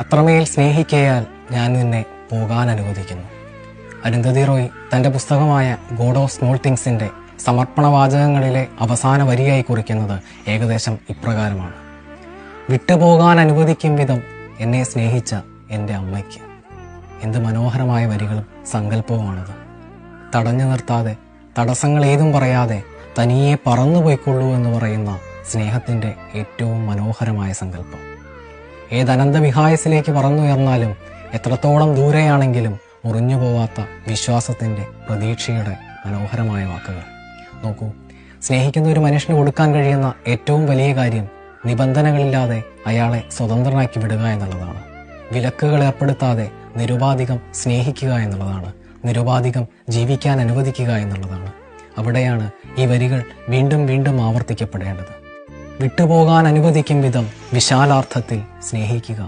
അത്രമേൽ സ്നേഹിക്കയാൽ ഞാൻ നിന്നെ പോകാൻ അനുവദിക്കുന്നു. അരുന്ധതി റോയ് തൻ്റെ പുസ്തകമായ ഗോഡ് ഓഫ് സ്മോൾ തിങ്സിൻ്റെ സമർപ്പണ വാചകങ്ങളിലെ അവസാന വരിയായി കുറിക്കുന്നത് ഏകദേശം ഇപ്രകാരമാണ്: വിട്ടുപോകാൻ അനുവദിക്കും വിധം എന്നെ സ്നേഹിച്ച എൻ്റെ അമ്മയ്ക്ക്. എന്ത് മനോഹരമായ വരികളും സങ്കല്പവുമാണത്. തടഞ്ഞു നിർത്താതെ, തടസ്സങ്ങൾ ഏതും പറയാതെ തനിയെ പറന്നുപോയിക്കൊള്ളൂ എന്ന് പറയുന്ന സ്നേഹത്തിൻ്റെ ഏറ്റവും മനോഹരമായ സങ്കല്പം. ഏതനന്ത വിഹായസിലേക്ക് പറന്നുയർന്നാലും എത്രത്തോളം ദൂരെയാണെങ്കിലും മുറിഞ്ഞു പോവാത്ത വിശ്വാസത്തിൻ്റെ, പ്രതീക്ഷയുടെ മനോഹരമായ വാക്കുകൾ. നോക്കൂ, സ്നേഹിക്കുന്ന ഒരു മനുഷ്യന് കൊടുക്കാൻ കഴിയുന്ന ഏറ്റവും വലിയ കാര്യം നിബന്ധനകളില്ലാതെ അയാളെ സ്വതന്ത്രനാക്കി വിടുക എന്നുള്ളതാണ്. വിലക്കുകൾ ഏർപ്പെടുത്താതെ നിരുപാധികം സ്നേഹിക്കുക എന്നുള്ളതാണ്. നിരുപാധികം ജീവിക്കാൻ അനുവദിക്കുക എന്നുള്ളതാണ്. അവിടെയാണ് ഈ വരികൾ വീണ്ടും വീണ്ടും ആവർത്തിക്കപ്പെടേണ്ടത്. വിട്ടുപോകാൻ അനുവദിക്കും വിധം വിശാലാർത്ഥത്തിൽ സ്നേഹിക്കുക.